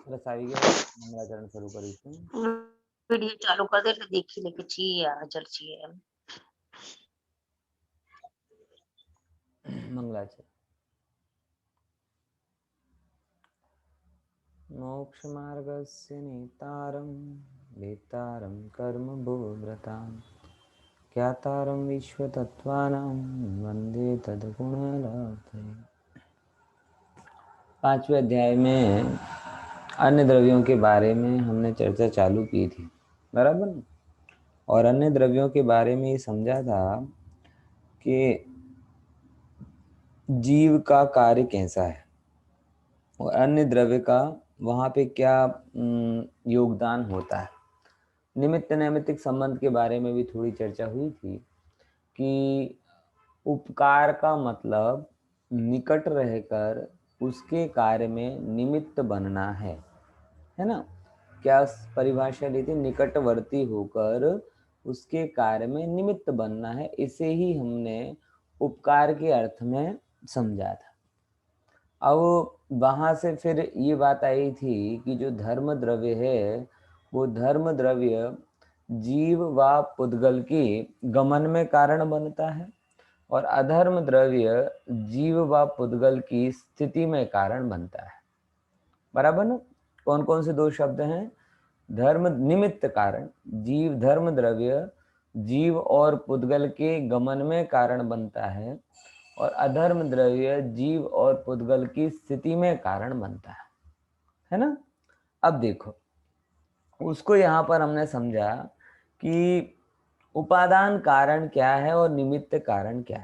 સરસ આવી ગયો મંગળાચરણ શરૂ કરીશું. વિડીયો ચાલુ કરી દે એટલે દેખી લે કે છીએ હાજર છીએ એમ. મંગળાચરણ. મોક્ષ માર્ગસ્ય નેતારમ વેતારમ કર્મ ભોવ્રતામ જ્ઞાતારમ વિશ્વ તત્વાનામ वंदे तद्गुणलब्धे. 5वें अध्याय में अन्य द्रव्यों के बारे में हमने चर्चा चालू की थी, बराबर ना? और अन्य द्रव्यों के बारे में ये समझा था कि जीव का कार्य कैसा है और अन्य द्रव्य का वहाँ पे क्या योगदान होता है. निमित्त नैमित्तिक संबंध के बारे में भी थोड़ी चर्चा हुई थी कि उपकार का मतलब निकट रहकर उसके कार्य में निमित्त बनना है ना? क्या परिभाषा ली थी? निकटवर्ती होकर उसके कार्य में निमित्त बनना है. इसे ही हमने उपकार के अर्थ में समझा था. अब वहां से फिर ये बात आई थी कि जो धर्म द्रव्य है वो धर्म द्रव्य जीव व पुद्गल की गमन में कारण बनता है और अधर्म द्रव्य जीव व पुद्गल की स्थिति में कारण बनता है, बराबर ना? कौन कौन से दो शब्द हैं? धर्म निमित्त कारण, जीव धर्म द्रव्य जीव और पुद्गल के गमन में कारण बनता है और अधर्म द्रव्य जीव और पुद्गल की स्थिति में कारण बनता है ना? अब देखो, उसको यहाँ पर हमने समझा कि उपादान कारण क्या है और निमित्त कारण क्या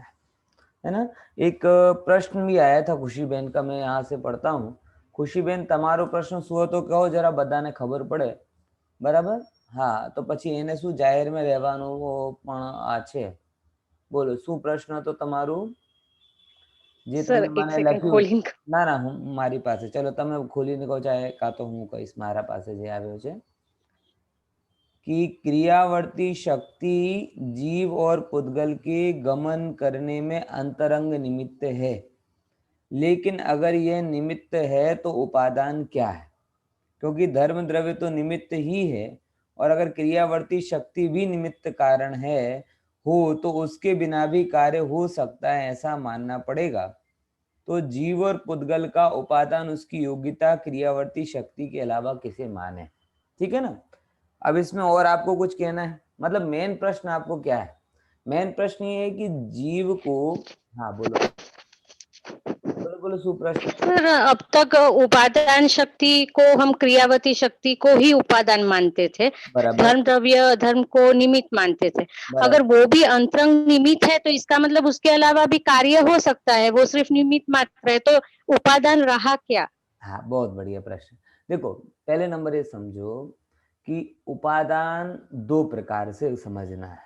है ना? एक प्रश्न भी आया था खुशी बहन का, मैं यहाँ से पढ़ता हूँ. खुशी बहन, તમારો પ્રશ્ન શું હતો કહો જરા, બધાને ખબર પડે, બરાબર? હા, તો પછી એને શું જાહેરમાં રહેવાનું પણ આ છે. બોલો, શું પ્રશ્ન હતો તમારું? જે તમે મને લખ્યું. ના ના, હું મારી પાસે, ચલો તમે ખોલીને કહો, ચાહે કાં તો હું કહીશ મારા પાસે જે આવ્યો છે कि क्रियावर्ती शक्ति जीव और पुद्गल के गमन करने में अंतरंग निमित्त है, लेकिन अगर यह निमित्त है तो उपादान क्या है? क्योंकि धर्म द्रव्य तो निमित्त ही है और अगर क्रियावर्ती शक्ति भी निमित्त कारण है हो तो उसके बिना भी कार्य हो सकता है, ऐसा मानना पड़ेगा. तो जीव और पुद्गल का उपादान उसकी योग्यता क्रियावर्ती शक्ति के अलावा किसे माने. ठीक है ना? अब इसमें और आपको कुछ कहना है? मतलब मेन प्रश्न आपको क्या है? मेन प्रश्न ये है कि जीव को, हाँ बोलो बोलो बोलो, सुप्रश्न. सर, अब तक उपादान शक्ति को हम क्रियावती शक्ति को ही उपादान मानते थे, धर्म द्रव्य धर्म को निमित्त मानते थे. अगर वो भी अंतरंग निमित्त है तो इसका मतलब उसके अलावा भी कार्य हो सकता है, वो सिर्फ निमित्त मात्र है, तो उपादान रहा क्या? हाँ, बहुत बढ़िया प्रश्न. देखो, पहले नंबर ये समझो कि उपादान दो प्रकार से समझना है.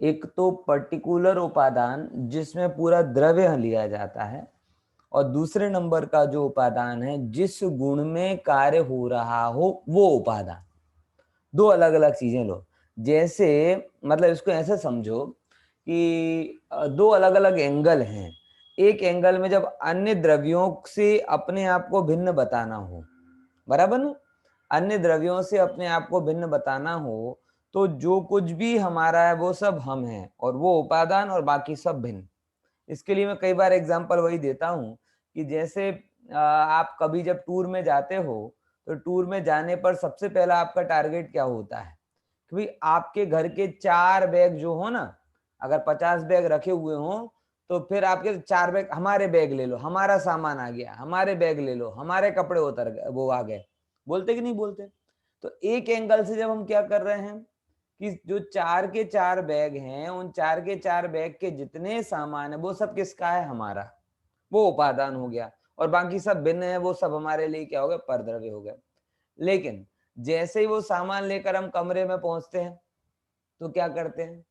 एक तो पर्टिकुलर उपादान जिसमें पूरा द्रव्य लिया जाता है और दूसरे नंबर का जो उपादान है जिस गुण में कार्य हो रहा हो वो उपादान. दो अलग अलग चीजें लो. जैसे मतलब इसको ऐसे समझो कि दो अलग अलग एंगल हैं. एक एंगल में जब अन्य द्रव्यों से अपने आप को भिन्न बताना हो, बराबर ना? अन्य द्रव्यों से अपने आप को भिन्न बताना हो तो जो कुछ भी हमारा है वो सब हम हैं और वो उपादान और बाकी सब भिन्न. इसके लिए मैं कई बार एग्जांपल वही देता हूँ कि जैसे आप कभी जब टूर में जाते हो तो टूर में जाने पर सबसे पहला आपका टारगेट क्या होता है कि भाई आपके घर के 4 बैग जो हो ना, अगर 50 बैग रखे हुए हो तो फिर आपके 4 बैग, हमारे बैग ले लो, हमारा सामान आ गया, हमारे बैग ले लो, हमारे कपड़े उतर गए, वो आ गए. बोलते कि नहीं बोलते? तो एक एंगल से जब हम क्या कर रहे हैं कि जो 4 के 4 बैग हैं, उन 4 के 4 बैग के जितने सामान है वो सब किसका है? हमारा. वो उपादान हो गया और बाकी सब भिन्न है, वो सब हमारे लिए क्या हो गया? परद्रव्य हो गए. लेकिन जैसे ही वो सामान लेकर हम कमरे में पहुंचते हैं तो क्या करते हैं?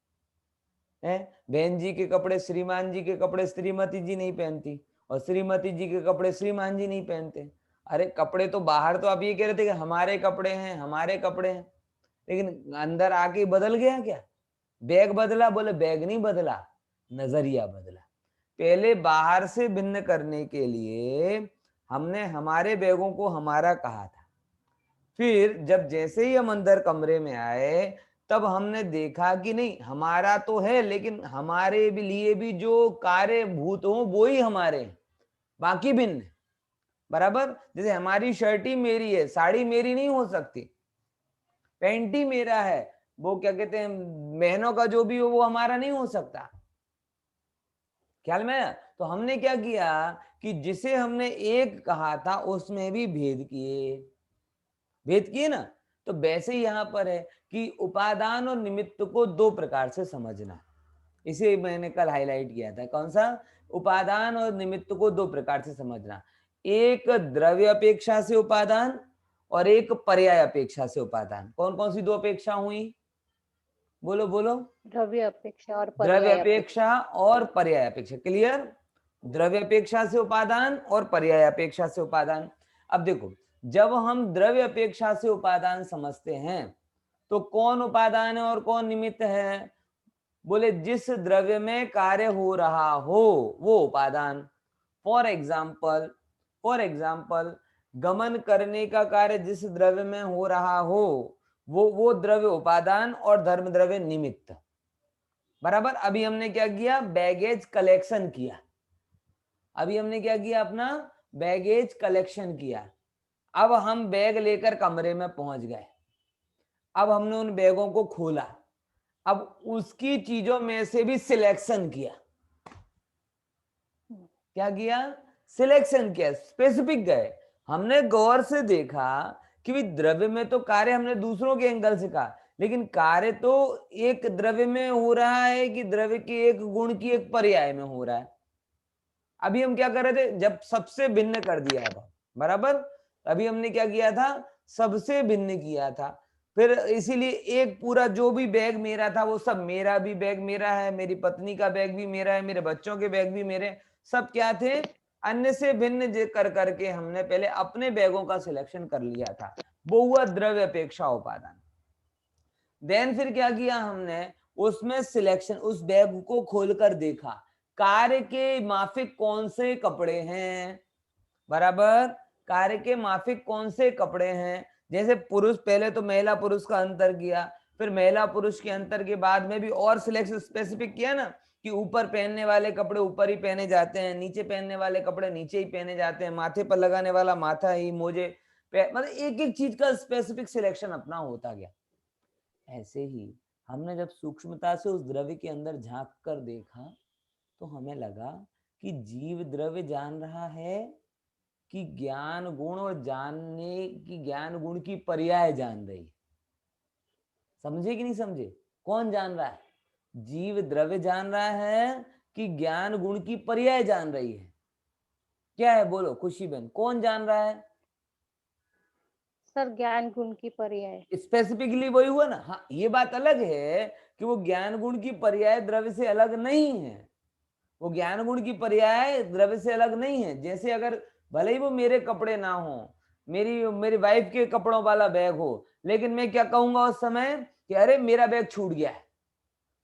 बहन जी के कपड़े श्रीमान जी के कपड़े श्रीमती जी नहीं पहनती और श्रीमती जी के कपड़े श्रीमान जी नहीं पहनते. अरे कपड़े तो बाहर तो आप ये कह रहे थे कि हमारे कपड़े हैं, हमारे कपड़े हैं, लेकिन अंदर आके बदल गया क्या? बैग बदला? बोले बैग नहीं बदला, नजरिया बदला. पहले बाहर से भिन्न करने के लिए हमने हमारे बैगों को हमारा कहा था, फिर जब जैसे ही हम अंदर कमरे में आए तब हमने देखा कि नहीं, हमारा तो है लेकिन हमारे भी लिए भी जो कार्य भूत हो वो ही हमारे हैं, बाकी भिन्न। बराबर, जैसे हमारी शर्ट ही मेरी है, साड़ी मेरी नहीं हो सकती, पेंट ही मेरा है, वो क्या कहते हैं बहनों का जो भी हो वो हमारा नहीं हो सकता। ख्याल में आया? तो हमने क्या किया कि जिसे हमने एक कहा था उसमें भी भेद किए, भेद किए ना। तो वैसे ही यहां पर है कि उपादान और निमित्त को दो प्रकार से समझना, इसे मैंने कल हाईलाइट किया था। कौन सा? उपादान और निमित्त को दो प्रकार से समझना, एक द्रव्य अपेक्षा से उपादान और एक पर्याय अपेक्षा से उपादान। कौन कौन सी दो अपेक्षा हुई? बोलो बोलो। द्रव्य अपेक्षा और द्रव्य पर्याय अपेक्षा और पर्याय अपेक्षा। क्लियर? द्रव्य अपेक्षा से उपादान और पर्याय अपेक्षा से उपादान। अब देखो, जब हम द्रव्य अपेक्षा से उपादान समझते हैं तो कौन उपादान है और कौन निमित्त है? बोले जिस द्रव्य में कार्य हो रहा हो वो उपादान। फॉर एग्जाम्पल गमन करने का कार्य जिस द्रव्य में हो रहा हो वो द्रव्य उपादान और धर्म द्रव्य निमित्त। बराबर। अभी हमने क्या किया? बैगेज कलेक्शन किया। अभी हमने क्या किया? अपना बैगेज कलेक्शन किया। अब हम बैग लेकर कमरे में पहुंच गए, अब हमने उन बैगों को खोला, अब उसकी चीजों में से भी सिलेक्शन किया। क्या किया? सिलेक्शन किया, स्पेसिफिक गए। हमने गौर से देखा कि भी द्रव्य में तो कार्य हमने दूसरों के एंगल से कहा, लेकिन कार्य तो एक द्रव्य में हो रहा है कि द्रव्य के एक गुण की एक पर्याय में हो रहा है। अभी हम क्या कर रहे थे? जब सबसे भिन्न कर दिया था, बराबर, अभी हमने क्या किया था? सबसे भिन्न किया था। फिर इसीलिए एक पूरा जो भी बैग मेरा था वो सब मेरा भी बैग मेरा है, मेरी पत्नी का बैग भी मेरा है, मेरे बच्चों के बैग भी मेरे, सब क्या थे? अन्य से भिन्न कर करके हमने पहले अपने बैगों का सिलेक्शन कर लिया था, वो हुआ द्रव्य अपेक्षा उपादान। देन फिर क्या किया हमने? उसमें सिलेक्शन, उस बैग को खोलकर देखा कार्य के माफिक कौन से कपड़े हैं। बराबर, कार्य के माफिक कौन से कपड़े हैं। जैसे पुरुष, पहले तो महिला पुरुष का अंतर किया, फिर महिला पुरुष के अंतर के बाद में भी और सिलेक्शन स्पेसिफिक किया ना कि ऊपर पहनने वाले कपड़े ऊपर ही पहने जाते हैं, नीचे पहनने वाले कपड़े नीचे ही पहने जाते हैं, माथे पर लगाने वाला माथा ही, मोजे, मतलब एक एक चीज का स्पेसिफिक सिलेक्शन अपना होता गया। ऐसे ही हमने जब सूक्ष्मता से उस द्रव्य के अंदर झांक कर देखा तो हमें लगा कि जीव द्रव्य जान रहा है कि ज्ञान गुण और जानने की ज्ञान गुण की पर्याय जान रही। समझे कि नहीं समझे? कौन जान रहा है? जीव द्रव्य जान रहा है कि ज्ञान गुण की पर्याय जान रही है? क्या है बोलो खुशी बहन, कौन जान रहा है? सर ज्ञान गुण की पर्याय। स्पेसिफिकली वही हुआ ना। हाँ, ये बात अलग है कि वो ज्ञान गुण की पर्याय द्रव्य से अलग नहीं है, वो ज्ञान गुण की पर्याय द्रव्य से अलग नहीं है। जैसे अगर भले ही वो मेरे कपड़े ना हो, मेरी मेरी वाइफ के कपड़ों वाला बैग हो, लेकिन मैं क्या कहूंगा उस समय कि अरे मेरा बैग छूट गया है।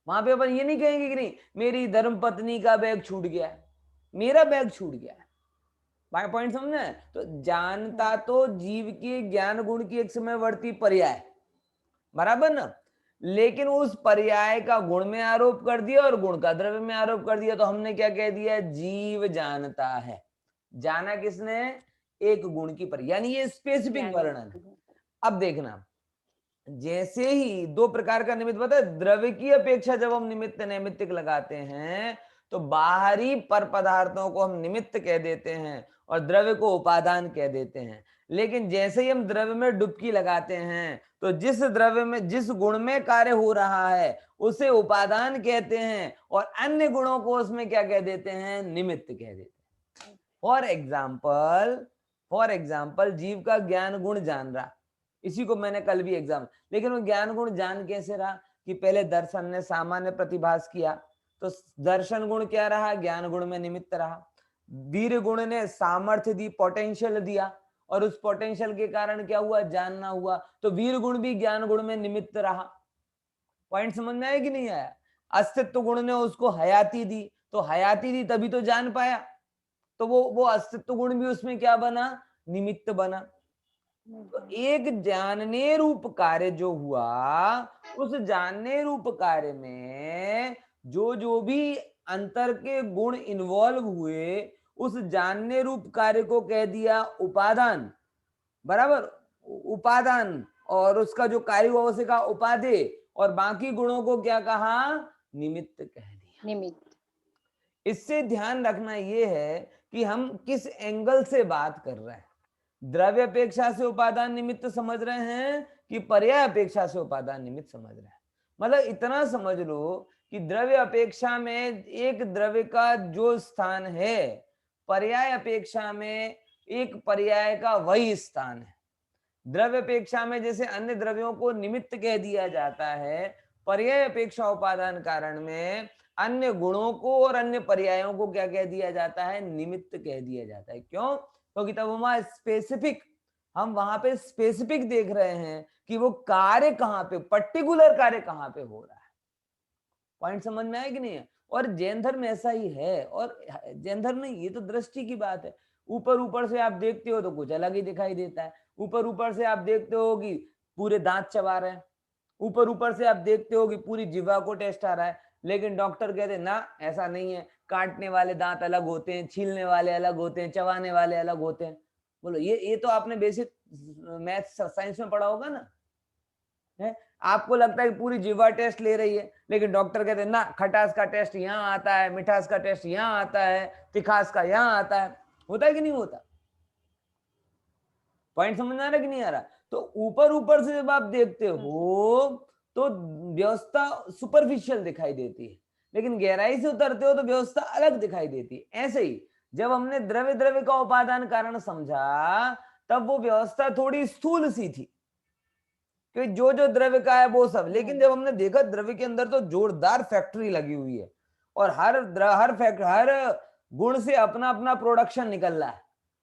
वहां पे अपन ये नहीं कहेंगे कि नहीं मेरी धर्म पत्नी का बैग छूट गया है, मेरा बैग छूट गया है। बाय पॉइंट समझना है? तो जानता तो जीव के ज्ञान गुण की एक समयवर्ती पर्याय, बराबर ना, लेकिन उस पर्याय का गुण में आरोप कर दिया और गुण का द्रव्य में आरोप कर दिया, तो हमने क्या कह दिया? जीव जानता है। जाना किसने? एक गुण की पर्याय, यानी ये स्पेसिफिक वर्णन है। अब देखना, जैसे ही दो प्रकार का निमित्त बता, द्रव्य की अपेक्षा जब हम निमित्त नैमित्तिक लगाते हैं तो बाहरी पर पदार्थों को हम निमित्त कह देते हैं और द्रव्य को उपादान कह देते हैं। लेकिन जैसे ही हम द्रव्य में डुबकी लगाते हैं तो जिस द्रव्य में जिस गुण में कार्य हो रहा है उसे उपादान कहते हैं और अन्य गुणों को उसमें क्या कह देते हैं? निमित्त कह देते हैं। फॉर एग्जाम्पल जीव का ज्ञान गुण जान रहा, इसी को मैंने कल भी एग्जाम, लेकिन वो ज्ञान गुण जान कैसे रहा? कि पहले दर्शन ने सामान्य प्रतिभास किया, तो दर्शन गुण क्या रहा? ज्ञान गुण में निमित्त रहा। वीर गुण ने सामर्थ्य दी, पोटेंशियल दिया, और उस पोटेंशियल के कारण क्या हुआ? जानना हुआ, तो वीर गुण भी ज्ञान गुण में निमित्त रहा। पॉइंट समझ में आया कि नहीं आया? अस्तित्व गुण ने उसको हयाती दी, तो हयाती दी तभी तो जान पाया, तो वो अस्तित्व गुण भी उसमें क्या बना? निमित्त बना। तो एक जानने रूप कार्य जो हुआ, उस जानने रूप कार्य में जो जो भी अंतर के गुण इन्वॉल्व हुए, उस जानने रूप कार्य को कह दिया उपादान, बराबर, उपादान, और उसका जो कार्य हुआ उसे कहा उपादेय, और बाकी गुणों को क्या कहा, निमित्त कह दिया। निमित्त। इससे ध्यान रखना ये है कि हम किस एंगल से बात कर रहे हैं। द्रव्य अपेक्षा से उपादान निमित्त समझ रहे हैं कि पर्याय अपेक्षा से उपादान निमित्त समझ रहे हैं। मतलब इतना समझ लो कि द्रव्य अपेक्षा में एक द्रव्य का जो स्थान है, पर्याय अपेक्षा में एक पर्याय का वही स्थान है। द्रव्य अपेक्षा में जैसे अन्य द्रव्यों को निमित्त कह दिया जाता है, पर्याय अपेक्षा उपादान कारण में अन्य गुणों को और अन्य पर्यायों को क्या कह दिया जाता है, निमित्त कह दिया जाता है। क्यों? क्योंकि तब हम वहां पे स्पेसिफिक देख रहे हैं कि वो कार्य कहाँ पे, पर्टिकुलर कार्य कहाँ पे हो रहा है। पॉइंट समझ में आया कि नहीं है? और जैन धर्म ऐसा ही है, और जैन धर्म नहीं, ये तो दृष्टि की बात है। ऊपर ऊपर से आप देखते हो तो कुछ अलग ही दिखाई देता है। ऊपर ऊपर से आप देखते हो कि पूरे दांत चबा रहे हैं, ऊपर ऊपर से आप देखते हो कि पूरी जिह्वा को टेस्ट आ रहा है, लेकिन डॉक्टर कहते हैं ना ऐसा नहीं है, काटने वाले दांत अलग होते हैं, छीलने वाले अलग होते हैं, चबाने वाले अलग होते हैं। बोलो ये तो आपने बेसिक मैथ्स साइंस में पढ़ा होगा ना, है? आपको लगता है कि पूरी जिह्वा टेस्ट ले रही है, लेकिन डॉक्टर कहते हैं ना खटास का टेस्ट यहाँ आता है, मिठास का टेस्ट यहाँ आता है, तिखास का यहाँ आता है। होता है कि नहीं होता? पॉइंट समझ आ रहा है कि नहीं आ रहा? तो ऊपर ऊपर से जब आप देखते हो तो व्यवस्था सुपरफिशियल दिखाई देती है, लेकिन गहराई से उतरते हो तो व्यवस्था अलग दिखाई देती है। ऐसे ही जब हमने द्रव्य द्रव्य का उपादान कारण समझा, तब वो व्यवस्था थोड़ी स्थूल सी थी कि जो जो द्रव्य का है वो सब, लेकिन जब हमने देखा द्रव्य के अंदर तो जोरदार फैक्ट्री लगी हुई है, और हर गुण से अपना अपना प्रोडक्शन निकल रहा है,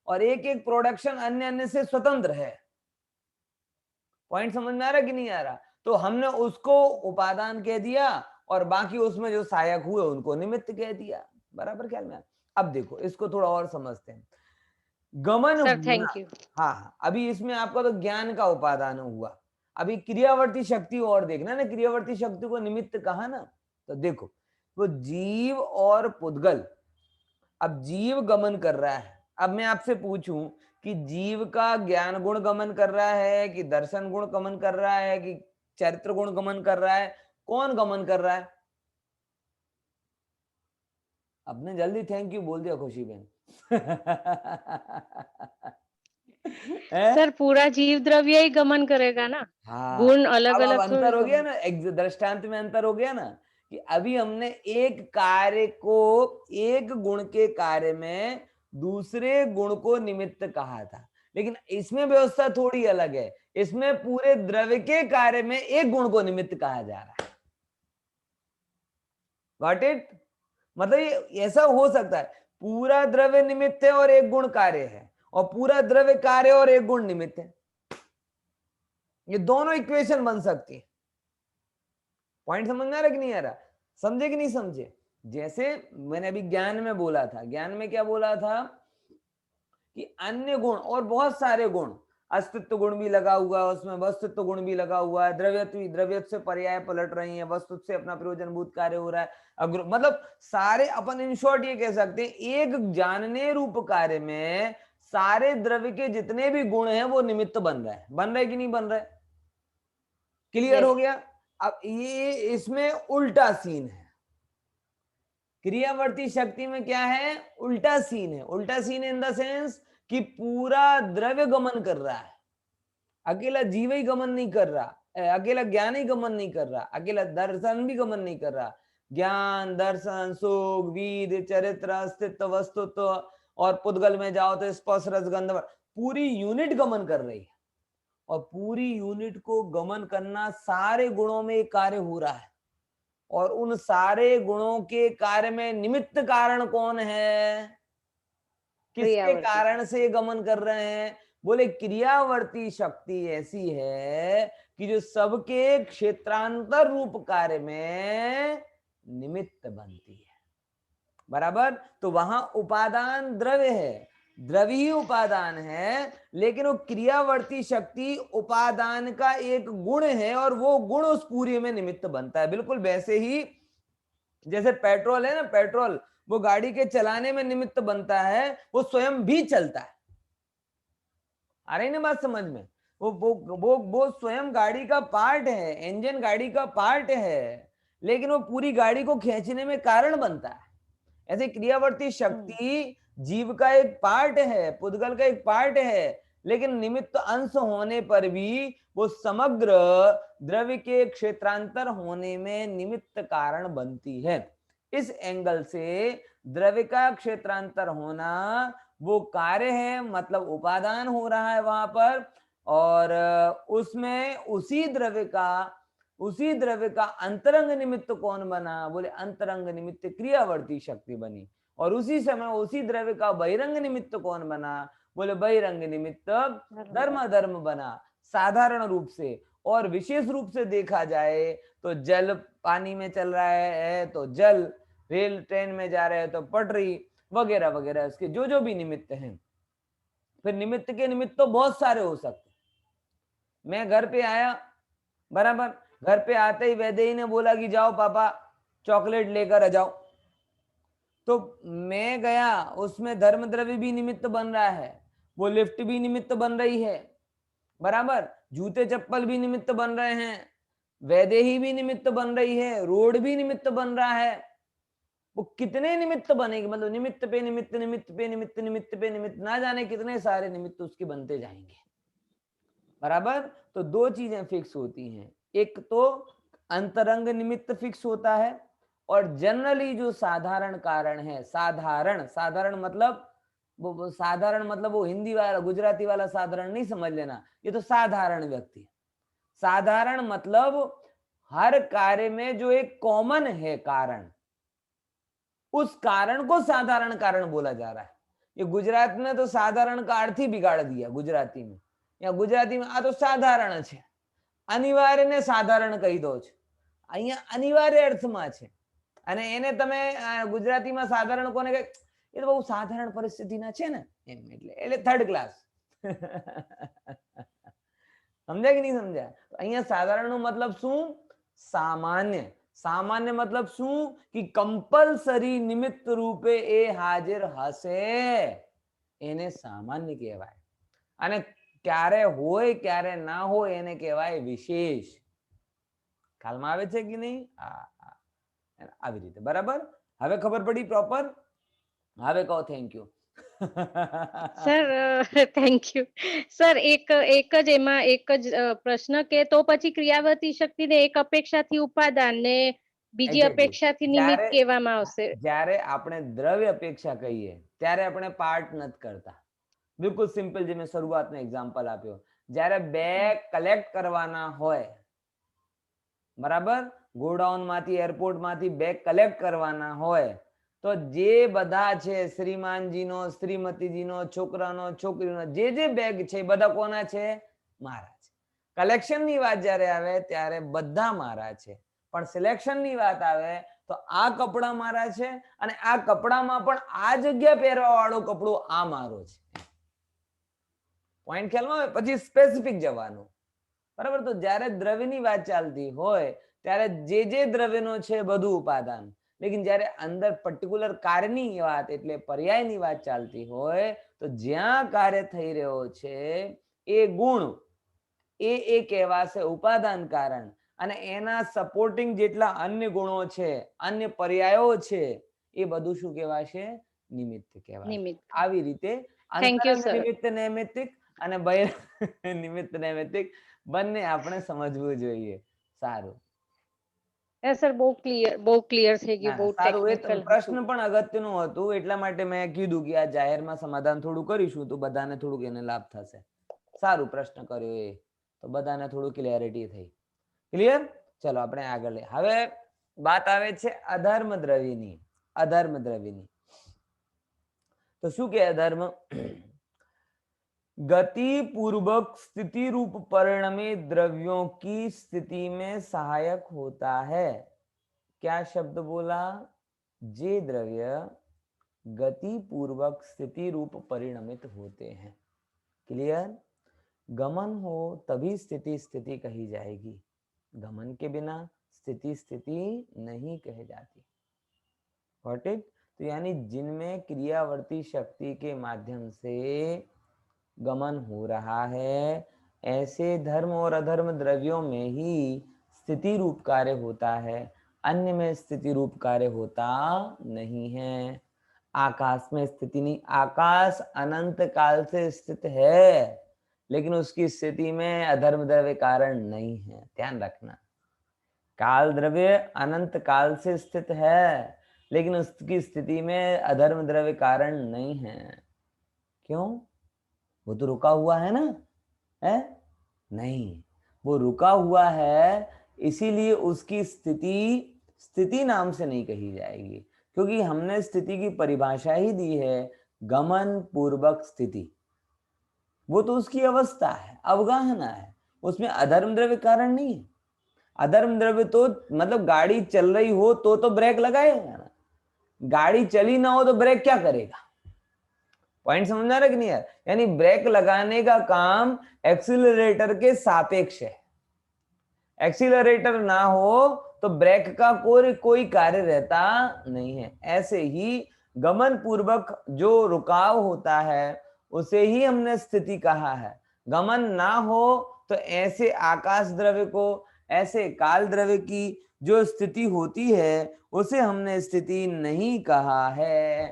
और एक एक प्रोडक्शन अन्य अन्य से स्वतंत्र है। पॉइंट समझ में आ रहा कि नहीं आ रहा? तो हमने उसको उपादान कह दिया, और बाकी उसमें जो सहायक हुए उनको निमित्त कह दिया। बराबर ख्याल में? अब देखो इसको थोड़ा और समझते हैं। गमन सर होना, थैंक यू। हाँ, अभी इसमें आपका तो ज्ञान का उपादान हुआ। अभी क्रियावर्ती शक्ति और देखना ना, क्रियावर्ती शक्ति को निमित्त कहा ना, तो देखो वो जीव और पुद्गल, अब जीव गमन कर रहा है। अब मैं आपसे पूछूं कि जीव का ज्ञान गुण गमन कर रहा है कि दर्शन गुण गमन कर रहा है कि चरित्र गुण गमन कर रहा है, कौन गमन कर रहा है? आपने जल्दी थैंक यू बोल दिया खुशी बहन। सर पूरा जीव द्रव्य ही गमन करेगा ना, हाँ, गुण अलग अब अलग थोड़ी अंतर हो गया गमन। ना, एक दृष्टांत में अंतर हो गया ना, कि अभी हमने एक कार्य को, एक गुण के कार्य में दूसरे गुण को निमित्त कहा था, लेकिन इसमें व्यवस्था थोड़ी अलग है। इसमें पूरे द्रव्य के कार्य में एक गुण को निमित्त कहा जा रहा है। Got it? मतलब ये ऐसा हो सकता है पूरा द्रव्य निमित्त है और एक गुण कार्य है, और पूरा द्रव्य कार्य और एक गुण निमित्त है। ये दोनों इक्वेशन बन सकती है। पॉइंट समझ में आ रहा कि नहीं आ रहा? समझे कि नहीं समझे? जैसे मैंने अभी ज्ञान में बोला था, ज्ञान में क्या बोला था कि अन्य गुण और बहुत सारे गुण, अस्तित्व गुण भी लगा हुआ है उसमें, वस्तुत्व गुण भी लगा हुआ है, द्रव्यत्व से पर्याय पलट रही है, वस्तु से अपना प्रयोजनभूत कार्य हो रहा है, मतलब सारे अपन इन शॉर्ट ये कह सकते हैं एक जानने रूप कार्य में सारे द्रव्य के जितने भी गुण हैं वो निमित्त बन रहे कि नहीं बन रहे? क्लियर हो गया? अब ये इसमें उल्टा सीन है। क्रियावर्ती शक्ति में क्या है? उल्टा सीन है। उल्टा सीन इन द सेंस कि पूरा द्रव्य गमन कर रहा है, अकेला जीव ही गमन नहीं कर रहा, अकेला ज्ञान ही गमन नहीं कर रहा, अकेला दर्शन भी गमन नहीं कर रहा। ज्ञान, दर्शन, सुख, विद, चरित्र, अस्तित्व, वस्तुत्व, और पुद्गल में जाओ तो स्पर्श, रस, गंध, पूरी यूनिट गमन कर रही है। और पूरी यूनिट को गमन करना, सारे गुणों में एक कार्य हो रहा है, और उन सारे गुणों के कार्य में निमित्त कारण कौन है? किसके कारण से गमन कर रहे हैं? बोले क्रियावर्ती शक्ति ऐसी है कि जो सबके क्षेत्रांतर रूप कार्य में निमित्त बनती है। बराबर? तो वहां उपादान द्रव्य है, द्रव्य ही उपादान है, लेकिन वो क्रियावर्ती शक्ति उपादान का एक गुण है और वो गुण उस पूरी में निमित्त बनता है। बिल्कुल वैसे ही जैसे पेट्रोल है ना, पेट्रोल वो गाड़ी के चलाने में निमित्त बनता है, वो स्वयं भी चलता है। आ रही ना बात समझ में? वो स्वयं गाड़ी का पार्ट है, इंजन गाड़ी का पार्ट है, लेकिन वो पूरी गाड़ी को खींचने में कारण बनता है। ऐसे क्रियावर्ती शक्ति जीव का एक पार्ट है, पुद्गल का एक पार्ट है, लेकिन निमित्त अंश होने पर भी वो समग्र द्रव्य के क्षेत्रांतर होने में निमित्त कारण बनती है। इस एंगल से द्रव्य का क्षेत्रांतर होना वो कार्य है, मतलब उपादान हो रहा है वहां पर, और उसमें उसी द्रव्य का अंतरंग निमित्त कौन बना? बोले अंतरंग निमित्त क्रियावर्ती शक्ति बनी। और उसी समय उसी द्रव्य का बहिरंग निमित्त कौन बना? बोले बहिरंग निमित्त धर्म बना, साधारण रूप से। और विशेष रूप से देखा जाए तो जल पानी में चल रहा है तो जल, रेल ट्रेन में जा रहे हैं तो पटरी, वगैरह वगैरह, इसके जो जो भी निमित्त हैं। फिर निमित्त के निमित्त तो बहुत सारे हो सकते। मैं घर पे आया, बराबर, घर पे आते ही वैदेही ने बोला कि जाओ पापा चॉकलेट लेकर आ जाओ, तो मैं गया, उसमें धर्म द्रव्य भी निमित्त बन रहा है, वो लिफ्ट भी निमित्त बन रही है, बराबर, जूते चप्पल भी निमित्त बन रहे हैं, वैदेही भी निमित्त बन रही है, रोड भी निमित्त बन रहा है। वो कितने निमित्त बनेगी, मतलब निमित्त पे निमित्त, निमित्त पे निमित्त, निमित्त पे निमित्त, ना जाने कितने सारे निमित्त उसके बनते जाएंगे, बराबर। तो दो चीजें फिक्स होती हैं, एक तो अंतरंग निमित्त फिक्स होता है, और जनरली जो साधारण कारण है, साधारण, साधारण मतलब वो साधारण मतलब वो हिंदी वाला गुजराती वाला साधारण नहीं समझ लेना, ये तो साधारण व्यक्ति। साधारण मतलब हर कार्य में जो एक कॉमन है कारण, उस कारण को साधारण कारण बोला जा रहा है। ये गुजरात में तो साधारण का अर्थ ही बिगाड़ दिया गुजराती में। या गुजराती में आ तो साधारण છે, અનિવાર્ય ને સાધારણ કહી દો છો, અહીંયા અનિવાર્ય અર્થમાં છે, અને એને તમે ગુજરાતીમાં સાધારણ કોને કહે? એ તો બહુ સાધારણ પરિસ્થિતિના છે ને એમ, એટલે થર્ડ ક્લાસ। સમજ્યા કે નહીં સમજ્યા? અહીંયા સાધારણનો મતલબ શું? સામાન્ય। સામાન્ય मतलब શું? कि कंपलसरी निमित्त रूपे ए हाजिर हसे, એને સામાન્ય કહેવાય। અને ક્યારે હોય ક્યારે ના હોય એને કહેવાય વિશેષ। ખ્યાલમાં આવે છે કે નહીં? આવી રીતે, બરાબર। હવે ખબર પડી પ્રોપર? હવે કહો thank you. Sir thank you sir. એક જ એમાં એક જ પ્રશ્ન કે તો પછી ક્રિયાવતી શક્તિને એક અપેક્ષાથી ઉપાદાન ને બીજી અપેક્ષાથી નિમિત્ત કહેવામાં આવશે। જ્યારે આપણે દ્રવ્ય અપેક્ષા કહીએ ત્યારે આપણે પાર્ટ નથી કરતા। बिल्कुल सिंपल, जो मैं शुरुआत में एग्जांपल आप्यो, જ્યારે બેગ કલેક્ટ કરવાના હોય, બરાબર, ગોડાઉન માંથી એરપોર્ટ માંથી બેગ કલેક્ટ કરવાના હોય, તો જે બધા છે શ્રીમાનજીનો, શ્રીમતીજીનો, છોકરાનો, છોકરીનો, જે બેગ છે બધા કોના છે? મારા છે। કલેક્શન ની વાત જ્યારે આવે ત્યારે બધા મારા છે, પણ સિલેક્શન ની વાત આવે તો આ કપડા મારા છે અને આ કપડામાં પણ આ જગ્યા પહેરવા વાળો કપડો આ મારો છે। પોઈન્ટ ખ્યાલમાં આવે? પછી સ્પેસિફિક જવાનું, બરાબર। તો જ્યારે દ્રવ્યની વાત ચાલતી હોય ત્યારે જે દ્રવ્યનો છે બધું ઉપાદાન, લેકિન જ્યારે અંદર પર્ટિક્યુલર કાર્યની વાત એટલે પર્યાયની વાત ચાલતી હોય તો જ્યાં કાર્ય થઈ રહ્યો છે એ ગુણ એ કહેવાશે ઉપાદાન કારણ, અને એના સપોર્ટિંગ જેટલા અન્ય ગુણો છે, અન્ય પર્યાયો છે, એ બધું શું કહેવાશે? નિમિત્ત કહેવાય। આવી રીતે અંતરંગ નિમિત્ત નૈમિત્તિક અને બહિરંગ નિમિત્ત નૈમિત્તિક બંને આપણે સમજવું જોઈએ। સારું સર, બહુ ક્લિયર થઈ ગયું, બહુ ટેકનિકલ। પ્રશ્ન પણ અગત્યનું હતું, એટલા માટે મેં કીધું કે આ જાહેરમાં સમાધાન થોડું કરીશું તો બધાને થોડુંક એને લાભ થશે। સારું પ્રશ્ન કર્યો એ તો બધાને થોડું ક્લિયરિટી થઈ। ક્લિયર? ચલો આપણે આગળ લઈએ। હવે વાત આવે છે અધર્મ દ્રવ્યની। અધર્મ દ્રવ્યની તો શું કે અધર્મ? गति पूर्वक स्थिति रूप परिणमी द्रव्यों की स्थिति में सहायक होता है। क्या शब्द बोला? जे द्रव्य गति पूर्वक स्थिति रूप परिणमित होते हैं। क्लियर? गमन हो तभी स्थिति स्थिति कही जाएगी, गमन के बिना स्थिति स्थिति नहीं कही जाती। Got it? तो यानी जिनमें क्रियावर्ती शक्ति के माध्यम से गमन हो रहा है, ऐसे धर्म और अधर्म द्रव्यों में ही स्थिति रूप कार्य होता है, अन्य में स्थिति रूप कार्य होता नहीं है। आकाश में स्थिति नहीं, आकाश अनंत काल से स्थित है, लेकिन उसकी स्थिति में अधर्म द्रव्य कारण नहीं है, ध्यान रखना। काल द्रव्य अनंत काल से स्थित है, लेकिन उसकी स्थिति में अधर्म द्रव्य कारण नहीं है। क्यों? वो तो रुका हुआ है ना, है? नहीं, वो रुका हुआ है, इसीलिए उसकी स्थिति स्थिति नाम से नहीं कही जाएगी, क्योंकि हमने स्थिति की परिभाषा ही दी है, गमन पूर्वक स्थिति। वो तो उसकी अवस्था है, अवगाहना है, उसमें अधर्म द्रव्य कारण नहीं है। अधर्म द्रव्य तो मतलब गाड़ी चल रही हो तो ब्रेक लगाएगा ना, गाड़ी चली ना हो तो ब्रेक क्या करेगा? पॉइंट समझ आ रहा कि नहीं यार? यानी ब्रेक लगाने का काम एक्सीलरेटर के सापेक्ष है, एक्सीलरेटर ना हो तो ब्रेक का कोई कार्य रहता नहीं है। ऐसे ही गमन पूर्वक जो रुकाव होता है उसे ही हमने स्थिति कहा है। गमन ना हो तो ऐसे आकाश द्रव्य को, ऐसे काल द्रव्य की जो स्थिति होती है उसे हमने स्थिति नहीं कहा है।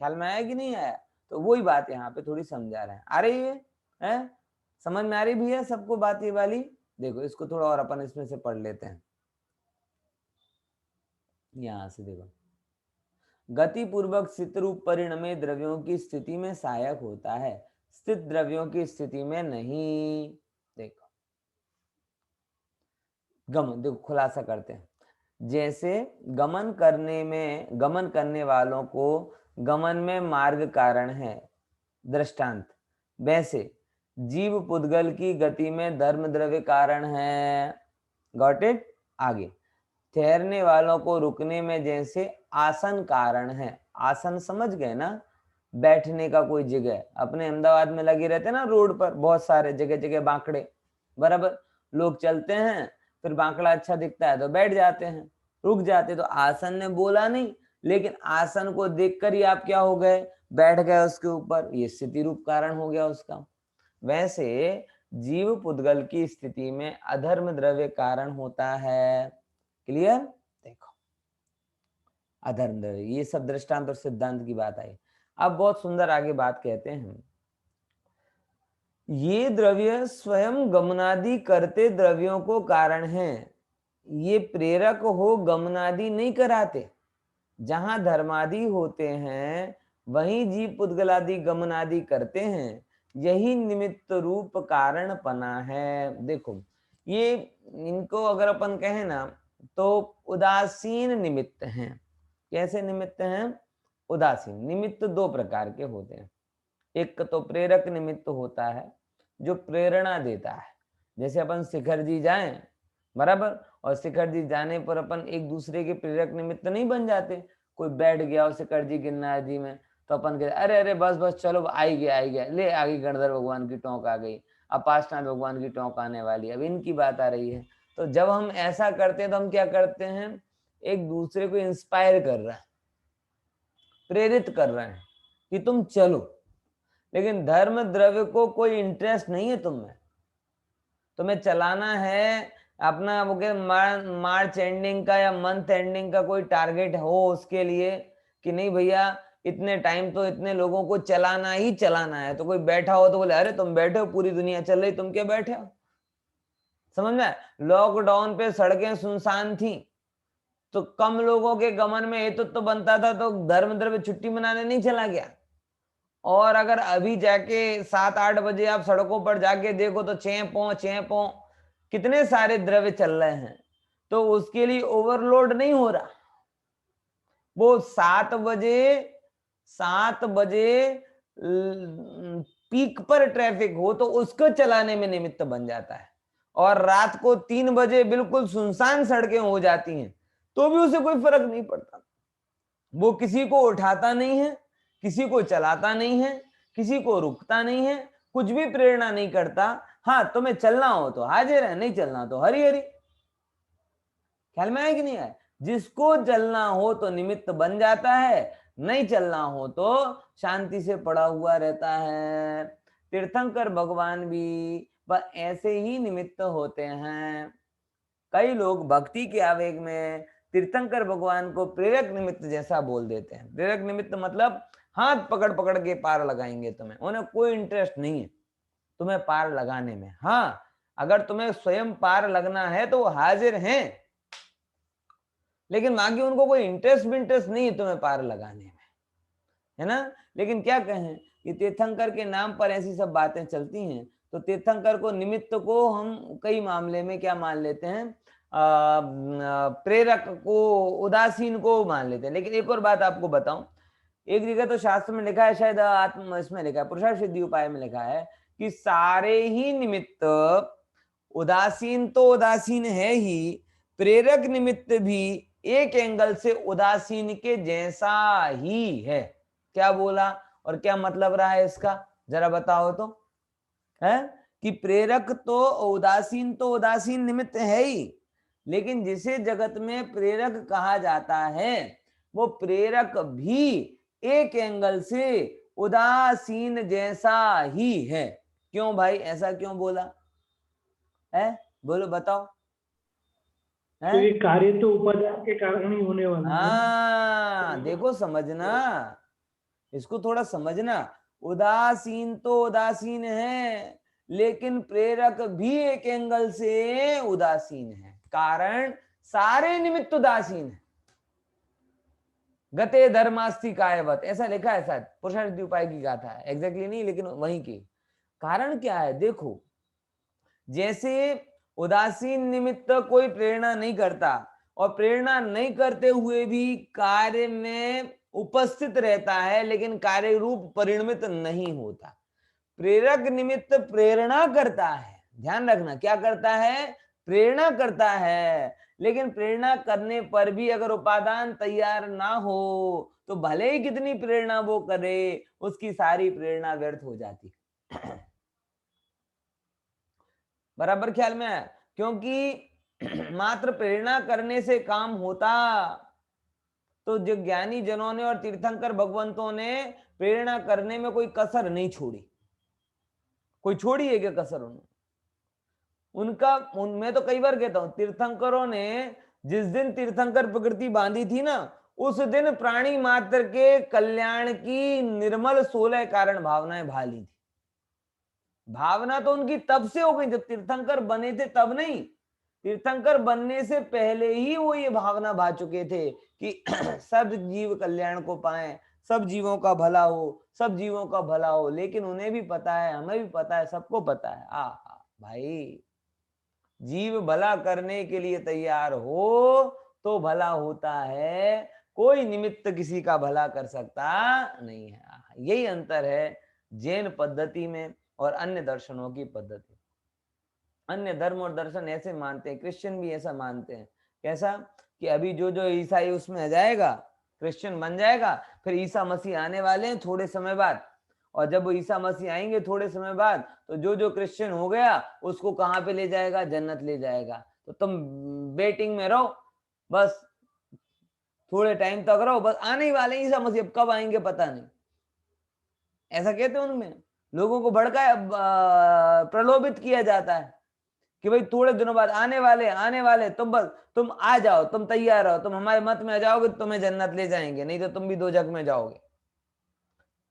ख्याल में आया कि नहीं आया? तो वही बात यहाँ पे थोड़ी समझा रहे हैं। आ रही है? समझ में आ रही भी है सबको बात ये वाली? देखो इसको थोड़ा और अपन इसमें से पढ़ लेते हैं। यहां से देखो, गति पूर्वक स्थित रूप परिणमे द्रव्यों की स्थिति में सहायक होता है, स्थित द्रव्यों की स्थिति में नहीं। देखो गमन, देखो खुलासा करते हैं। जैसे गमन करने वालों को गमन में मार्ग कारण है, दृष्टांत। वैसे जीव पुद्गल की गति में धर्म द्रव्य कारण है। Got it? आगे, ठहरने वालों को रुकने में जैसे आसन कारण है। आसन समझ गए ना? बैठने का कोई जगह। अपने अहमदाबाद में लगे रहते हैं ना रोड पर, बहुत सारे जगह जगह बांकड़े, बराबर। लोग चलते हैं, फिर बांकड़ा अच्छा दिखता है तो बैठ जाते हैं, रुक जाते। तो आसन ने बोला नहीं, लेकिन आसन को देखकर ही आप क्या हो गए? बैठ गए उसके ऊपर। ये स्थिति रूप कारण हो गया उसका। वैसे जीव पुद्गल की स्थिति में अधर्म द्रव्य कारण होता है। क्लियर? देखो अधर्म द्रव्य, ये सब दृष्टांत और सिद्धांत की बात आई। अब बहुत सुंदर आगे बात कहते हैं, ये द्रव्य स्वयं गमनादि करते द्रव्यों को कारण हैं, ये प्रेरक हो गमनादि नहीं कराते। जहां धर्मादि होते हैं वहीं जीव पुद्गलादि गमनादि करते हैं, यही निमित्त रूप कारण पना है। देखो ये इनको अगर अपन कहें ना तो उदासीन निमित्त हैं। कैसे निमित्त हैं? उदासीन निमित्त दो प्रकार के होते हैं। एक तो प्रेरक निमित्त होता है जो प्रेरणा देता है, जैसे अपन शिखर जी जाएं, बराबर, और शिखर जी जाने पर अपन एक दूसरे के प्रेरक निमित्त नहीं बन जाते। कोई बैठ गया और शिखर जी गिरनार जी में तो अपन कहते अरे अरे बस बस चलो आई गया, ले आगे गणधर भगवान की टोंक आ गई, अब पांचनाथ भगवान की टोंक आने वाली, अब इनकी बात आ रही है। तो जब हम ऐसा करते हैं तो हम क्या करते हैं? एक दूसरे को इंस्पायर कर रहे हैं, प्रेरित कर रहे हैं कि तुम चलो। लेकिन धर्म द्रव्य को कोई इंटरेस्ट नहीं है तुम्हें चलाना है अपना, वो के मार्च एंडिंग का या मंथ एंडिंग का कोई टारगेट हो उसके लिए कि नहीं भैया इतने टाइम तो इतने लोगों को चलाना ही चलाना है। तो कोई बैठा हो तो बोले अरे तुम बैठे हो, पूरी दुनिया चल रही, तुम क्या बैठे हो? समझ में? लॉकडाउन पे सड़कें सुनसान थी तो कम लोगों के गमन में हेतु तो बनता था, तो धर्म द्रव्य छुट्टी मनाने नहीं चला गया। और अगर अभी जाके 7-8 बजे आप सड़कों पर जाके देखो तो छह पौ कितने सारे द्रव्य चल रहे हैं, तो उसके लिए ओवरलोड नहीं हो रहा। वो 7 बजे पीक पर ट्रैफिक हो तो उसको चलाने में निमित्त बन जाता है, और रात को 3 बजे बिल्कुल सुनसान सड़कें हो जाती हैं तो भी उसे कोई फर्क नहीं पड़ता। वो किसी को उठाता नहीं है, किसी को चलाता नहीं है, किसी को रुकता नहीं है, कुछ भी प्रेरणा नहीं करता। हाँ, तुम्हें चलना हो तो हाजिर है, नहीं चलना तो हरी हरी। ख्याल में आया कि नहीं आया? जिसको चलना हो तो निमित्त बन जाता है, नहीं चलना हो तो शांति से पड़ा हुआ रहता है। तीर्थंकर भगवान भी वह ऐसे ही निमित्त होते हैं। कई लोग भक्ति के आवेग में तीर्थंकर भगवान को प्रेरक निमित्त जैसा बोल देते हैं। प्रेरक निमित्त मतलब हाथ पकड़ पकड़ के पार लगाएंगे तुम्हें, उन्हें कोई इंटरेस्ट नहीं है तुम्हें पार लगाने में। हाँ, अगर तुम्हें स्वयं पार लगना है तो वो हाजिर हैं, लेकिन बाकी उनको कोई इंटरेस्ट नहीं है तुम्हें पार लगाने में, है ना। लेकिन क्या कहें कि तीर्थंकर के नाम पर ऐसी सब बातें चलती हैं, तो तीर्थंकर को निमित्त को हम कई मामले में क्या मान लेते हैं, प्रेरक को, उदासीन को मान लेते हैं। लेकिन एक और बात आपको बताऊं, एक जगह तो शास्त्र में लिखा है, शायद आत्म इसमें लिखा है, पुरुषार्थ सिद्धि उपाय में लिखा है कि सारे ही निमित्त, उदासीन तो उदासीन है ही, प्रेरक निमित्त भी एक एंगल से उदासीन के जैसा ही है। क्या बोला और क्या मतलब रहा है इसका, जरा बताओ तो। है कि प्रेरक तो उदासीन निमित्त है ही, लेकिन जिसे जगत में प्रेरक कहा जाता है वो प्रेरक भी एक एंगल से उदासीन जैसा ही है। क्यों भाई, ऐसा क्यों बोला है, बोलो बताओ। क्योंकि कार्य तो उपादान के कारण ही होने वाला है। हाँ, देखो समझना, इसको थोड़ा समझना। उदासीन तो उदासीन है, लेकिन प्रेरक भी एक एंगल से उदासीन है। कारण सारे निमित्त उदासीन है। गते धर्मास्ति कायवत, ऐसा लिखा है शायद, पुरुषार्थ उपाय की गाथा है, एग्जैक्टली नहीं लेकिन वहीं की। कारण क्या है, देखो जैसे उदासीन निमित्त कोई प्रेरणा नहीं करता और प्रेरणा नहीं करते हुए भी कार्य में उपस्थित रहता है, लेकिन कार्य रूप परिणमित नहीं होता। प्रेरक निमित्त प्रेरणा करता है, ध्यान रखना, क्या करता है, प्रेरणा करता है, लेकिन प्रेरणा करने पर भी अगर उपादान तैयार ना हो तो भले ही कितनी प्रेरणा वो करे, उसकी सारी प्रेरणा व्यर्थ हो जाती। बराबर ख्याल में है? क्योंकि मात्र प्रेरणा करने से काम होता तो जो ज्ञानी जनों ने और तीर्थंकर भगवंतों ने प्रेरणा करने में कोई कसर नहीं छोड़ी। कोई छोड़ी है क्या कसर उन्होंने? उनका मैं तो कई बार कहता हूं, तीर्थंकरों ने जिस दिन तीर्थंकर प्रकृति बांधी थी ना, उस दिन प्राणी मात्र के कल्याण की निर्मल 16 कारण भावनाएं भाली थी। भावना तो उनकी तब से हो गई जब तीर्थंकर बने थे, तब नहीं, तीर्थंकर बनने से पहले ही वो ये भावना भा चुके थे कि सब जीव कल्याण को पाएं, सब जीवों का भला हो, सब जीवों का भला हो। लेकिन उन्हें भी पता है, हमें भी पता है, सबको पता है, भाई जीव भला करने के लिए तैयार हो तो भला होता है, कोई निमित्त किसी का भला कर सकता नहीं है। यही अंतर है जैन पद्धति में और अन्य दर्शनों की पद्धति। अन्य धर्म और दर्शन ऐसे मानते हैं, क्रिश्चियन भी ऐसा मानते हैं। कैसा कि अभी जो जो ईसाई उसमें आ जाएगा, क्रिश्चियन बन जाएगा, फिर ईसा मसीह आने वाले हैं थोड़े समय बाद, और जब वो ईसा मसीह आएंगे थोड़े समय बाद, तो जो जो क्रिश्चियन हो गया उसको कहाँ पे ले जाएगा, जन्नत ले जाएगा। तो तुम वेटिंग में रहो, बस थोड़े टाइम तक रहो, बस आने ही वाले ईसा मसीह, अब कब आएंगे पता नहीं। ऐसा कहते हैं उनमें, लोगों को भड़काया, प्रलोभित किया जाता है कि भाई थोड़े दिनों बाद आने वाले, तुम बस तुम आ जाओ, तुम तैयार रहो, तुम हमारे मत में आ जाओगे तो तुम्हें जन्नत ले जाएंगे, नहीं तो तुम भी दोजख में जाओगे।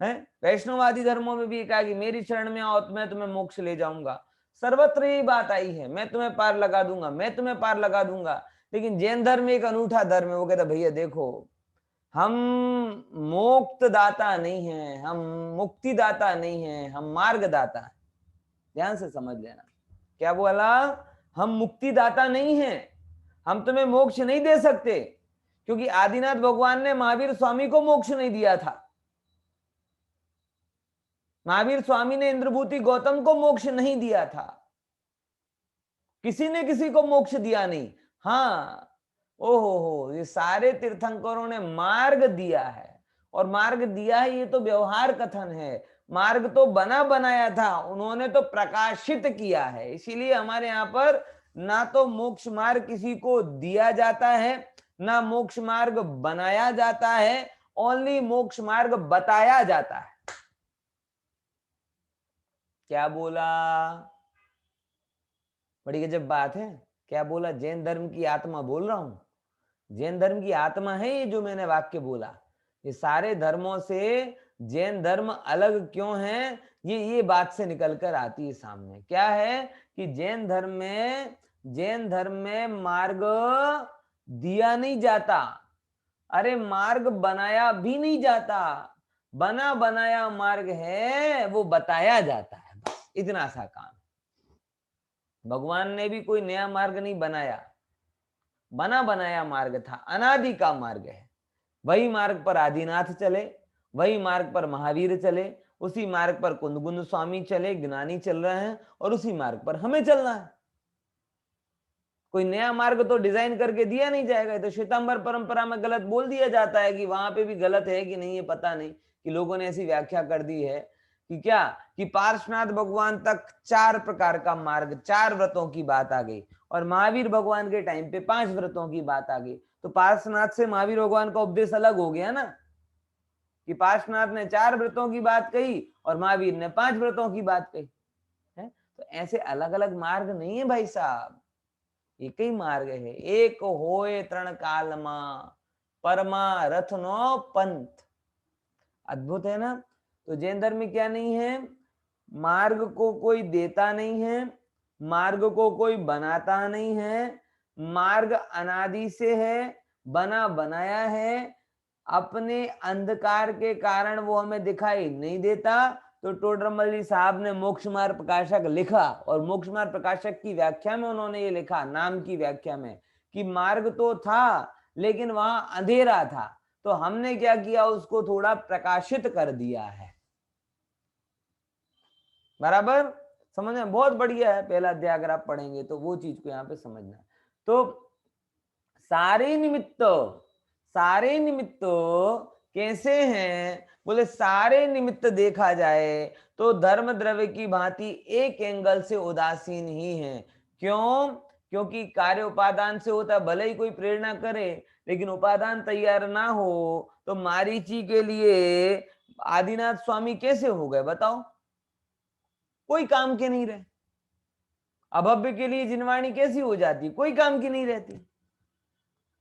हैं, वैष्णववादी धर्मों में भी कहा कि मेरी शरण में आओ तो मैं तुम्हें मोक्ष ले जाऊंगा। सर्वत्र यही बात आई है, मैं तुम्हें पार लगा दूंगा, मैं तुम्हें पार लगा दूंगा। लेकिन जैन धर्म एक अनूठा धर्म है, वो कहता भैया देखो, हम मोक्ष दाता नहीं है, हम मुक्ति दाता नहीं है, हम मार्ग दाता है। ध्यान से समझ लेना, क्या बोला, हम मुक्ति दाता नहीं है, हम तुम्हें मोक्ष नहीं दे सकते, क्योंकि आदिनाथ भगवान ने महावीर स्वामी को मोक्ष नहीं दिया था। महावीर स्वामी ने इंद्रभूति गौतम को मोक्ष नहीं दिया था, किसी ने किसी को मोक्ष दिया नहीं। हाँ, ओहो, ये सारे तीर्थंकरों ने मार्ग दिया है, और मार्ग दिया है ये तो व्यवहार कथन है, मार्ग तो बना बनाया था, उन्होंने तो प्रकाशित किया है। इसीलिए हमारे यहाँ पर ना तो मोक्ष मार्ग किसी को दिया जाता है, ना मोक्ष मार्ग बनाया जाता है, ओनली मोक्ष मार्ग बताया जाता है। क्या बोला? बड़ी गजब बात है। क्या बोला? जैन धर्म की आत्मा बोल रहा हूं, जैन धर्म की आत्मा है ये जो मैंने वाक्य बोला। ये सारे धर्मों से जैन धर्म अलग क्यों है, ये बात से निकलकर आती है सामने। क्या है कि जैन धर्म में मार्ग दिया नहीं जाता, अरे मार्ग बनाया भी नहीं जाता, बना बनाया मार्ग है, वो बताया जाता है, बस इतना सा काम। भगवान ने भी कोई नया मार्ग नहीं बनाया, बना बनाया मार्ग था, अनादि का मार्ग है। वही मार्ग पर आदिनाथ चले, वही मार्ग पर महावीर चले, उसी मार्ग पर कुंदकुंद स्वामी चले, ज्ञानी चल रहे हैं, और उसी मार्ग पर हमें चलना है। कोई नया मार्ग तो डिजाइन करके दिया नहीं जाएगा। तो श्वेतांबर परंपरा में गलत बोल दिया जाता है कि वहां पे भी गलत है कि नहीं, ये पता नहीं, कि लोगों ने ऐसी व्याख्या कर दी है कि क्या, कि पार्श्वनाथ भगवान तक 4 प्रकार का मार्ग, 4 व्रतों की बात आ गई, और महावीर भगवान के टाइम पे 5 व्रतों की बात आ गई। तो पार्श्वनाथ से महावीर भगवान का उपदेश अलग हो गया ना, कि पार्श्वनाथ ने 4 व्रतों की बात कही और महावीर ने 5 व्रतों की बात कही है। तो ऐसे अलग अलग मार्ग नहीं है भाई साहब, एक ही मार्ग है। एक होए तरण काल मा परमारथ नो पंथ। अद्भुत है ना। तो जैन धर्म में क्या नहीं है, मार्ग को कोई देता नहीं है, मार्ग को कोई बनाता नहीं है, मार्ग अनादि से है, बना बनाया है, अपने अंधकार के कारण वो हमें दिखाई नहीं देता। तो टोडरमल जी साहब ने मोक्ष मार्ग प्रकाशक लिखा, और मोक्ष मार्ग प्रकाशक की व्याख्या में उन्होंने ये लिखा, नाम की व्याख्या में, कि मार्ग तो था लेकिन वहां अंधेरा था, तो हमने क्या किया, उसको थोड़ा प्रकाशित कर दिया है। बराबर समझ में? बहुत बढ़िया है। पहला अध्याय अगर आप पढ़ेंगे तो वो चीज को यहाँ पे समझना है। तो सारे निमित्त कैसे हैं? बोले सारे निमित्त देखा जाए तो धर्म द्रव्य की भांति एक एंगल से उदासीन ही है। क्यों? क्योंकि कार्य उपादान से होता है, भले ही कोई प्रेरणा करे, लेकिन उपादान तैयार ना हो तो मारीची के लिए आदिनाथ स्वामी कैसे हो गए बताओ? कोई काम के नहीं रहे। अभव्य के लिए जिनवाणी कैसी हो जाती? कोई काम की नहीं रहती।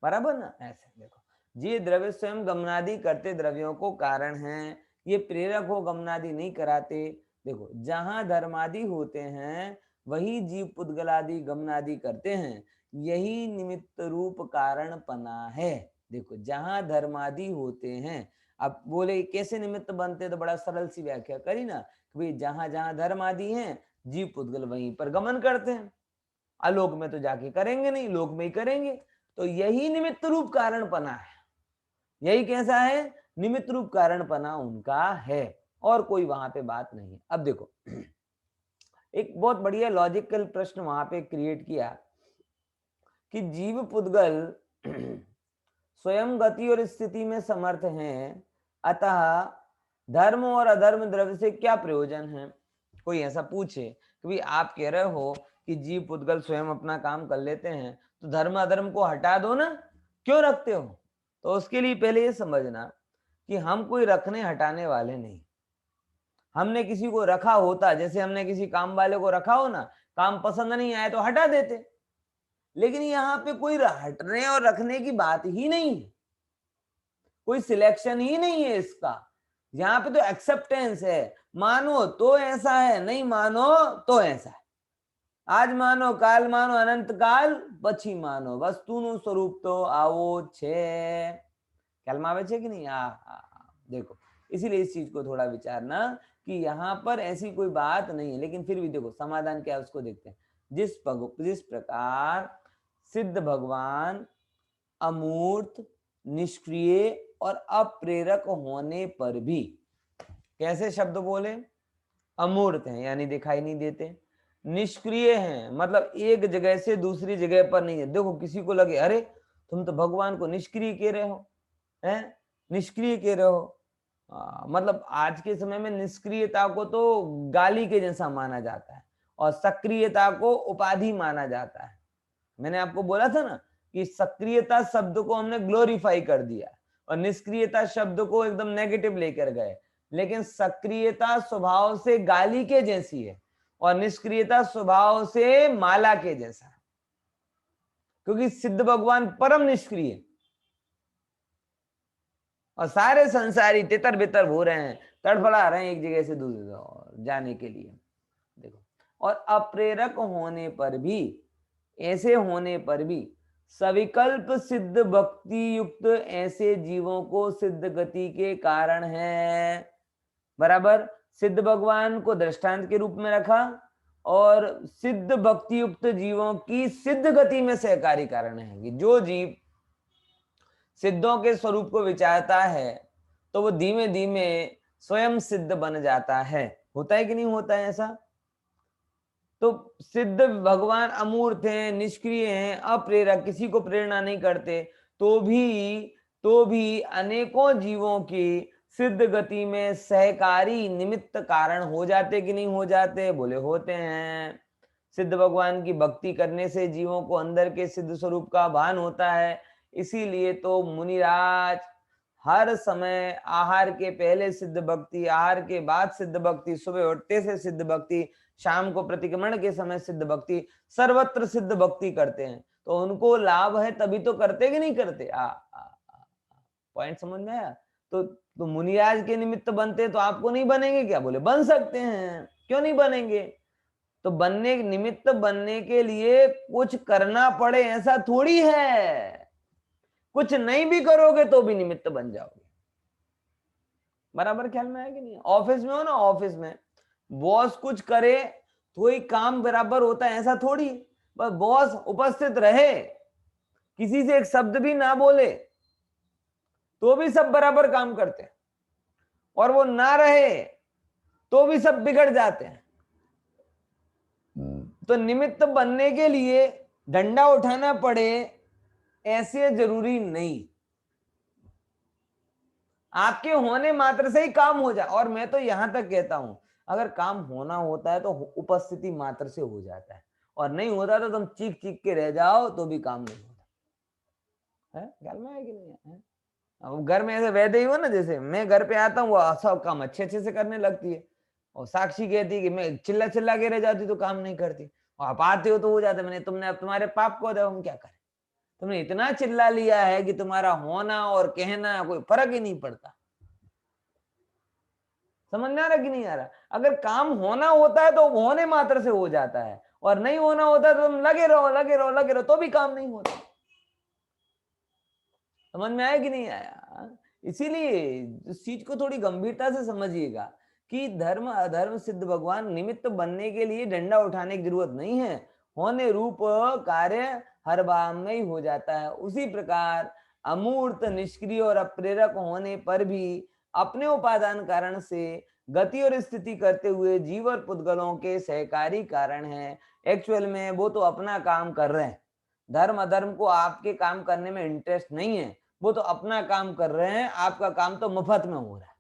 बराबर ना? ऐसे देखो, ये द्रव्य स्वयं गमनादि करते द्रव्यों को कारण हैं, ये प्रेरक हो गमनादि नहीं कराते। देखो, जहां धर्मादि होते हैं वही जीव पुद्गलादि गमनादि करते हैं, यही निमित्त रूप कारण पना है। देखो, जहां धर्मादि होते हैं, अब बोले कैसे निमित्त बनते, तो बड़ा सरल सी व्याख्या करी ना, भाई जहां जहां धर्म आदि हैं जीव पुद्गल वहीं पर गमन करते हैं। आलोक में तो जाके करेंगे नहीं, लोक में ही करेंगे। तो यही निमित्त रूप कारण पना है। यही कैसा है? निमित्त रूप कारण पना उनका है, और कोई वहां पे बात नहीं है। अब देखो, एक बहुत बढ़िया लॉजिकल प्रश्न वहां पे क्रिएट किया कि जीव पुद्गल स्वयं गति और स्थिति में समर्थ हैं, अतः धर्म और अधर्म द्रव्य से क्या प्रयोजन है? कोई ऐसा पूछे कि भाई आप कह रहे हो कि जीव पुद्गल स्वयं अपना काम कर लेते हैं, तो धर्म अधर्म को हटा दो ना, क्यों रखते हो? तो उसके लिए पहले ये समझना कि हम कोई रखने हटाने वाले नहीं। हमने किसी को रखा होता, जैसे हमने किसी काम वाले को रखा हो ना, काम पसंद नहीं आया तो हटा देते, लेकिन यहाँ पे कोई हटने और रखने की बात ही नहीं है, कोई सिलेक्शन ही नहीं है इसका। यहाँ पे तो एक्सेप्टेंस है, मानो तो ऐसा है, नहीं मानो तो ऐसा है। आज मानो, काल मानो, अनंत काल પછી मानो, वस्तुનું स्वरूप तो आवो छे। ख्याल आवे छे कि नहीं? देखो, इसीलिए इस चीज को थोड़ा विचारना कि यहाँ पर ऐसी कोई बात नहीं है, लेकिन फिर भी देखो समाधान क्या है उसको देखते हैं। जिस प्रकार सिद्ध भगवान अमूर्त, निष्क्रिय और अप्रेरक होने पर भी, कैसे शब्द बोले? अमूर्त हैं यानी दिखाई नहीं देते, निष्क्रिय हैं मतलब एक जगह से दूसरी जगह पर नहीं है। देखो, किसी को लगे अरे तुम तो भगवान को निष्क्रिय कह रहे हो, हैं, निष्क्रिय कह रहे हो। मतलब आज के समय में निष्क्रियता को तो गाली के जैसा माना जाता है और सक्रियता को उपाधि माना जाता है। मैंने आपको बोला था ना कि सक्रियता शब्द को हमने ग्लोरीफाई कर दिया और निष्क्रियता शब्द को एकदम नेगेटिव लेकर गए, लेकिन सक्रियता स्वभाव से गाली के जैसी है और निष्क्रियता स्वभाव से माला के जैसा है, क्योंकि सिद्ध भगवान परम निष्क्रिय और सारे संसारी तितर बितर हो रहे हैं, तड़फड़ा रहे हैं एक जगह से दूसरी जगह जाने के लिए। देखो, और अप्रेरक होने पर भी, ऐसे होने पर भी सविकल्प सिद्ध भक्ति युक्त ऐसे जीवों को सिद्ध गति के कारण है। बराबर, सिद्ध भगवान को दृष्टांत के रूप में रखा और सिद्ध भक्ति युक्त जीवों की सिद्ध गति में सहकारी कारण है कि जो जीव सिद्धों के स्वरूप को विचारता है तो वो धीमे धीमे स्वयं सिद्ध बन जाता है। होता है कि नहीं होता है ऐसा? तो सिद्ध भगवान अमूर्त हैं, निष्क्रिय हैं, अप्रेरक, किसी को प्रेरणा नहीं करते, तो भी अनेकों जीवों की सिद्ध गति में सहकारी निमित्त कारण हो जाते कि नहीं हो जाते? बोले होते हैं। सिद्ध भगवान की भक्ति करने से जीवों को अंदर के सिद्ध स्वरूप का भान होता है। इसीलिए तो मुनिराज हर समय आहार के पहले सिद्ध भक्ति, आहार के बाद सिद्ध भक्ति, सुबह उठते से सिद्ध भक्ति, शाम को प्रतिक्रमण के समय सिद्ध भक्ति, सर्वत्र सिद्ध भक्ति करते हैं। तो उनको लाभ है तभी तो करते कि नहीं करते? पॉइंट समझ में आया? तो मुनिराज के निमित्त बनते तो आपको नहीं बनेंगे क्या? बोले बन सकते हैं, क्यों नहीं बनेंगे? तो बनने निमित्त बनने के लिए कुछ करना पड़े ऐसा थोड़ी है, कुछ नहीं भी करोगे तो भी निमित्त बन जाओगे। बराबर ख्याल में आया कि नहीं? ऑफिस में हो ना, ऑफिस में बॉस कुछ करे तो ही काम बराबर होता है ऐसा थोड़ी। बस बॉस उपस्थित रहे, किसी से एक शब्द भी ना बोले तो भी सब बराबर काम करते हैं, और वो ना रहे तो भी सब बिगड़ जाते हैं। तो निमित्त बनने के लिए डंडा उठाना पड़े ऐसे जरूरी नहीं, आपके होने मात्र से ही काम हो जाए। और मैं तो यहां तक कहता हूं, अगर काम होना होता है तो उपस्थिति मात्र से हो जाता है, और नहीं होता तो तुम चीख चीख के रह जाओ तो भी काम नहीं होता है। ख्याल में है कि नहीं है? अब घर में ऐसे वैदे ही हो ना, जैसे मैं घर पे आता हूँ वो सब काम अच्छे अच्छे से करने लगती है, और साक्षी कहती है कि मैं चिल्ला चिल्ला के रह जाती तो काम नहीं करती, और आप आते हो तो हो जाता। मैंने तुमने अब तुम्हारे पाप को दे, हम क्या करें? तुमने इतना चिल्ला लिया है कि तुम्हारा होना और कहना कोई फर्क ही नहीं पड़ता। समझ में आ रहा कि नहीं आ रहा? अगर काम होना होता है तो होने मात्र से हो जाता है, और नहीं होना होता है तो तुम लगे रहो लगे रहो लगे रहो तो भी काम नहीं होता। समझ में आया कि नहीं आया? इसीलिए इस चीज को थोड़ी गंभीरता से समझिएगा कि धर्म अधर्म सिद्ध भगवान निमित्त बनने के लिए डंडा उठाने की जरूरत नहीं है, होने रूप कार्य हर बार में ही हो जाता है। उसी प्रकार अमूर्त, निष्क्रिय और अप्रेरक होने पर भी अपने उपादान कारण से गति और स्थिति करते हुए जीव और पुद्गलों के सहकारी कारण है। एक्चुअल में वो तो अपना काम कर रहे हैं, धर्म अधर्म को आपके काम करने में इंटरेस्ट नहीं है, वो तो अपना काम कर रहे हैं, आपका काम तो मुफ्त में हो रहा है।